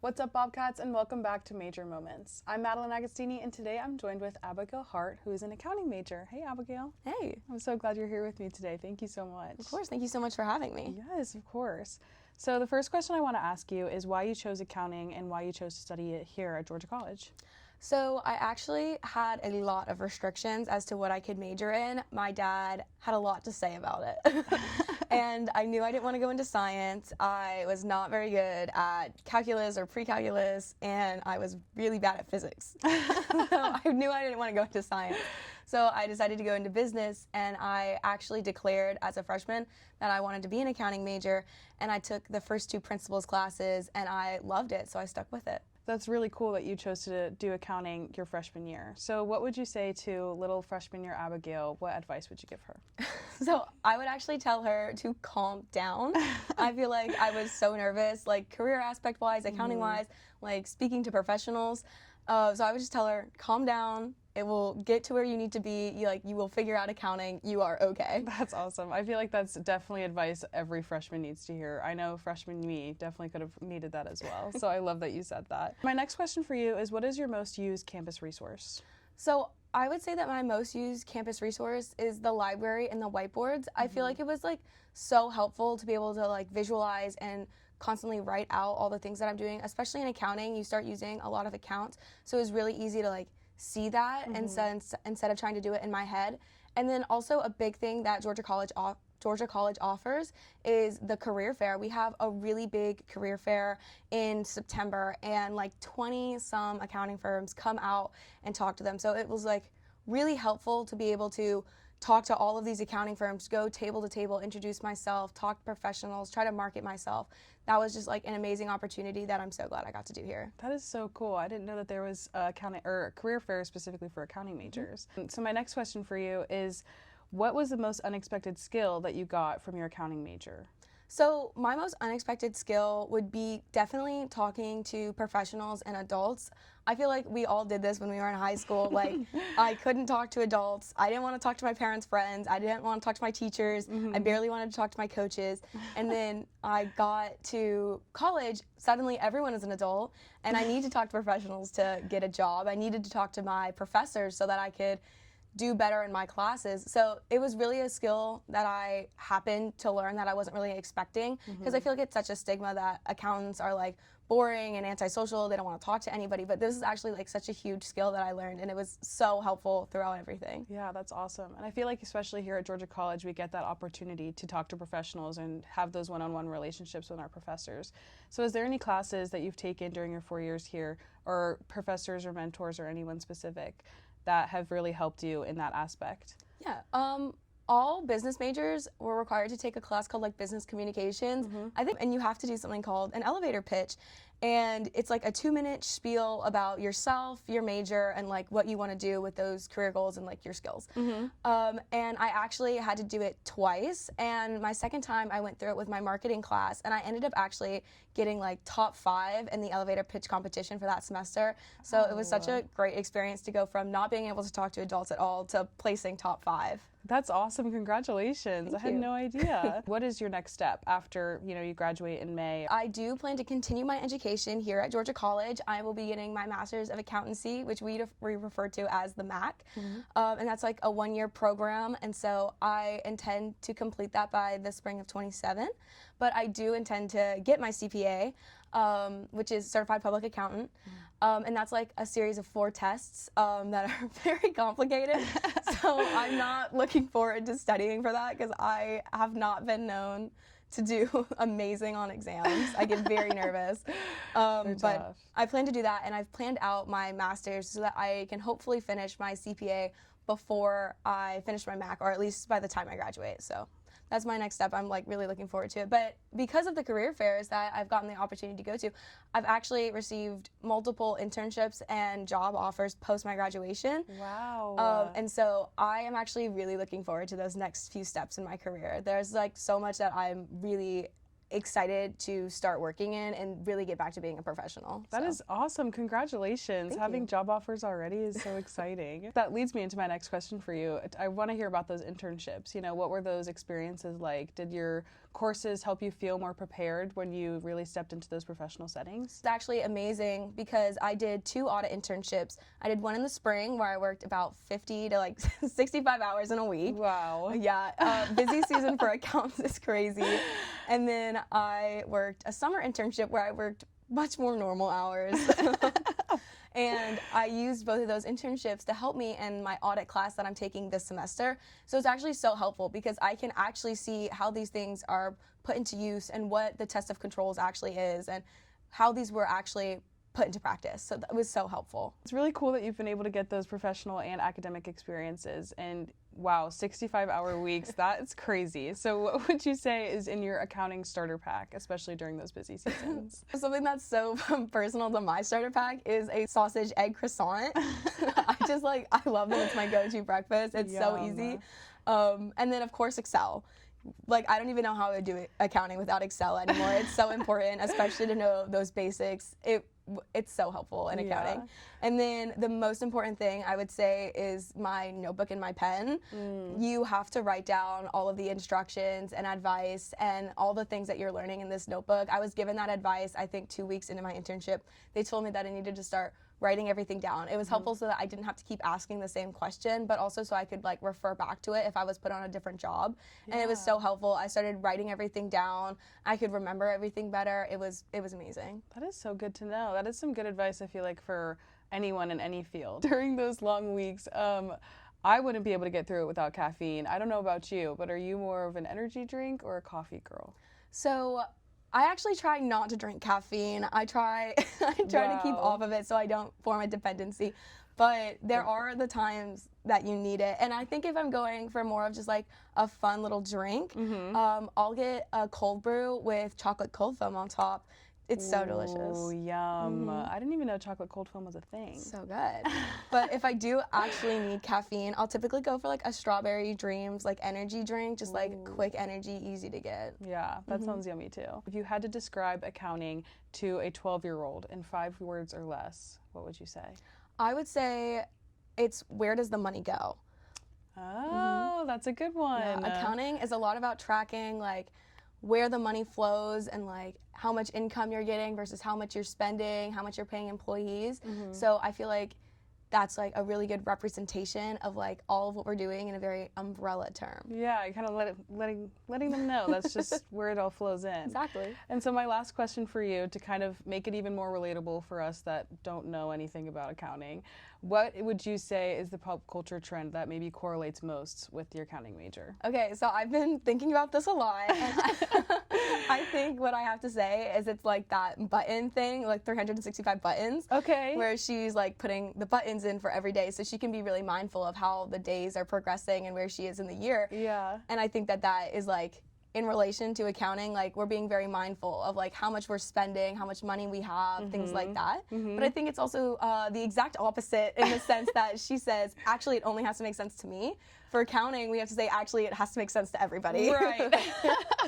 What's up, Bobcats, and welcome back to Major Moments. I'm Madeline Agostini, and today I'm joined with Abigail Hart, who is an accounting major. Hey, Abigail. Hey. I'm so glad you're here with me today. Thank you so much. Of course. Thank you so much for having me. Yes, of course. So the first question I want to ask you is why you chose accounting and why you chose to study it here at Georgia College. So I actually had a lot of restrictions as to what I could major in. My dad had a lot to say about it. And I knew I didn't want to go into science. I was not very good at calculus or pre-calculus, and I was really bad at physics. So I knew I didn't want to go into science. So I decided to go into business, and I actually declared as a freshman that I wanted to be an accounting major, and I took the first 2 principles classes, and I loved it, so I stuck with it. That's really cool that you chose to do accounting your freshman year. So what would you say to little freshman year Abigail? What advice would you give her? So I would actually tell her to calm down. I feel like I was so nervous, like career aspect wise, accounting wise, like speaking to professionals. So I would just tell her, calm down. It will get to where you need to be. You will figure out accounting. You are okay. That's awesome. I feel like that's definitely advice every freshman needs to hear. I know freshman me definitely could have needed that as well. So I love that you said that. My next question for you is, what is your most used campus resource? So I would say that my most used campus resource is the library and the whiteboards. I feel like it was so helpful to be able to visualize and constantly write out all the things that I'm doing, especially in accounting. You start using a lot of accounts, so it was really easy to see that instead of trying to do it in my head. And then also a big thing that Georgia College offers is the career fair. We have a really big career fair in September, and 20 some accounting firms come out and talk to them. So it was really helpful to be able to talk to all of these accounting firms, go table to table, introduce myself, talk to professionals, try to market myself. That was just an amazing opportunity that I'm so glad I got to do here. That is so cool. I didn't know that there was a career fair specifically for accounting majors. So my next question for you is, what was the most unexpected skill that you got from your accounting major? So my most unexpected skill would be definitely talking to professionals and adults. I feel like we all did this when we were in high school. I couldn't talk to adults. I didn't want to talk to my parents' friends. I didn't want to talk to my teachers. I barely wanted to talk to my coaches. And then I got to college. Suddenly everyone is an adult, and I need to talk to professionals to get a job. I needed to talk to my professors so that I could do better in my classes. So it was really a skill that I happened to learn that I wasn't really expecting, because I feel like it's such a stigma that accountants are boring and antisocial. They don't want to talk to anybody, but this is actually such a huge skill that I learned, and it was so helpful throughout everything. Yeah, that's awesome. And I feel like especially here at Georgia College, we get that opportunity to talk to professionals and have those one-on-one relationships with our professors. So is there any classes that you've taken during your 4 years here, or professors or mentors or anyone specific that have really helped you in that aspect? Yeah. All business majors were required to take a class called business communications, I think, and you have to do something called an elevator pitch. And it's a 2-minute spiel about yourself, your major, and what you want to do with those career goals and your skills. And I actually had to do it twice. And my second time I went through it with my marketing class, and I ended up actually getting top 5 in the elevator pitch competition for that semester. So it was such a great experience to go from not being able to talk to adults at all to placing top 5. That's awesome. Congratulations. Thank I had you. no idea. What is your next step after, you graduate in May? I do plan to continue my education here at Georgia College. I will be getting my Master's of Accountancy, which we refer to as the MAC. And that's a 1-year program. And so I intend to complete that by the spring of 27. But I do intend to get my CPA, which is Certified Public Accountant. And that's a series of 4 tests that are very complicated. So I'm not looking forward to studying for that, because I have not been known to do amazing on exams. I get very nervous. But I plan to do that, and I've planned out my master's so that I can hopefully finish my CPA before I finish my MAC, or at least by the time I graduate. So that's my next step. I'm really looking forward to it. But because of the career fairs that I've gotten the opportunity to go to, I've actually received multiple internships and job offers post my graduation. Wow. And so I am actually really looking forward to those next few steps in my career. There's so much that I'm really excited to start working in and really get back to being a professional. That is awesome. Congratulations. Thank Having you. job offers already is so exciting. That leads me into my next question for you. I want to hear about those internships. What were those experiences like? Did your courses help you feel more prepared when you really stepped into those professional settings? It's actually amazing because I did 2 audit internships. I did one in the spring where I worked about 50 to like 65 hours in a week. Wow. Yeah, busy season for accountants is crazy. And then I worked a summer internship where I worked much more normal hours. And I used both of those internships to help me in my audit class that I'm taking this semester. So it's actually so helpful because I can actually see how these things are put into use and what the test of controls actually is and how these were actually put into practice. So that was so helpful. It's really cool that you've been able to get those professional and academic experiences. And wow, 65-hour weeks, that's crazy. So what would you say is in your accounting starter pack, especially during those busy seasons? Something that's so personal to my starter pack is a sausage egg croissant. I love them. It's my go-to breakfast. It's so easy. And then of course Excel. Like, I don't even know how I would do accounting without Excel anymore. It's so important, especially to know those basics. It's so helpful in accounting. And then the most important thing I would say is my notebook and my pen. You have to write down all of the instructions and advice and all the things that you're learning in this notebook. I was given that advice, I think, 2 weeks into my internship. They told me that I needed to start writing everything down. It was helpful so that I didn't have to keep asking the same question, but also so I could like refer back to it if I was put on a different job. And it was so helpful. I started writing everything down. I could remember everything better. It was amazing. That is so good to know. That is some good advice, I feel like, for anyone in any field. During those long weeks, I wouldn't be able to get through it without caffeine. I don't know about you, but are you more of an energy drink or a coffee girl? So I actually try not to drink caffeine. I try to keep off of it so I don't form a dependency. But there are the times that you need it. And I think if I'm going for more of just like a fun little drink, I'll get a cold brew with chocolate cold foam on top. It's so delicious. Oh, yum. I didn't even know chocolate cold foam was a thing. So good. But if I do actually need caffeine, I'll typically go for like a Strawberry Dreams like energy drink, just like quick energy, easy to get. Yeah, that sounds yummy too. If you had to describe accounting to a 12-year-old in 5 words or less, what would you say? I would say it's where does the money go? Oh, that's a good one. Yeah, accounting is a lot about tracking like where the money flows and like how much income you're getting versus how much you're spending, how much you're paying employees. So I feel like that's like a really good representation of like all of what we're doing in a very umbrella term. Yeah, kind of letting them know that's just where it all flows in. Exactly. And so my last question for you, to kind of make it even more relatable for us that don't know anything about accounting, what would you say is the pop culture trend that maybe correlates most with your accounting major? Okay, so I've been thinking about this a lot, and I think what I have to say is it's like that button thing, like 365 buttons. Okay. Where she's like putting the buttons in for every day so she can be really mindful of how the days are progressing and where she is in the year. Yeah. And I think that is like in relation to accounting, like we're being very mindful of like how much we're spending, how much money we have, things like that. But I think it's also the exact opposite in the sense that she says, actually, it only has to make sense to me. For accounting, we have to say, actually, it has to make sense to everybody. Right.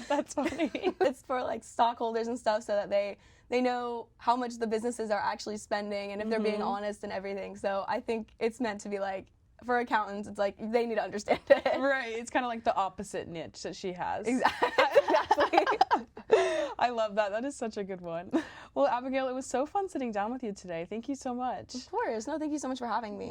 That's funny. It's for like stockholders and stuff so that they know how much the businesses are actually spending and if they're being honest and everything. So I think it's meant to be like, for accountants, it's like they need to understand it. Right. It's kind of like the opposite niche that she has. Exactly. I love that. That is such a good one. Well, Abigail, it was so fun sitting down with you today. Thank you so much. Of course. No, thank you so much for having me.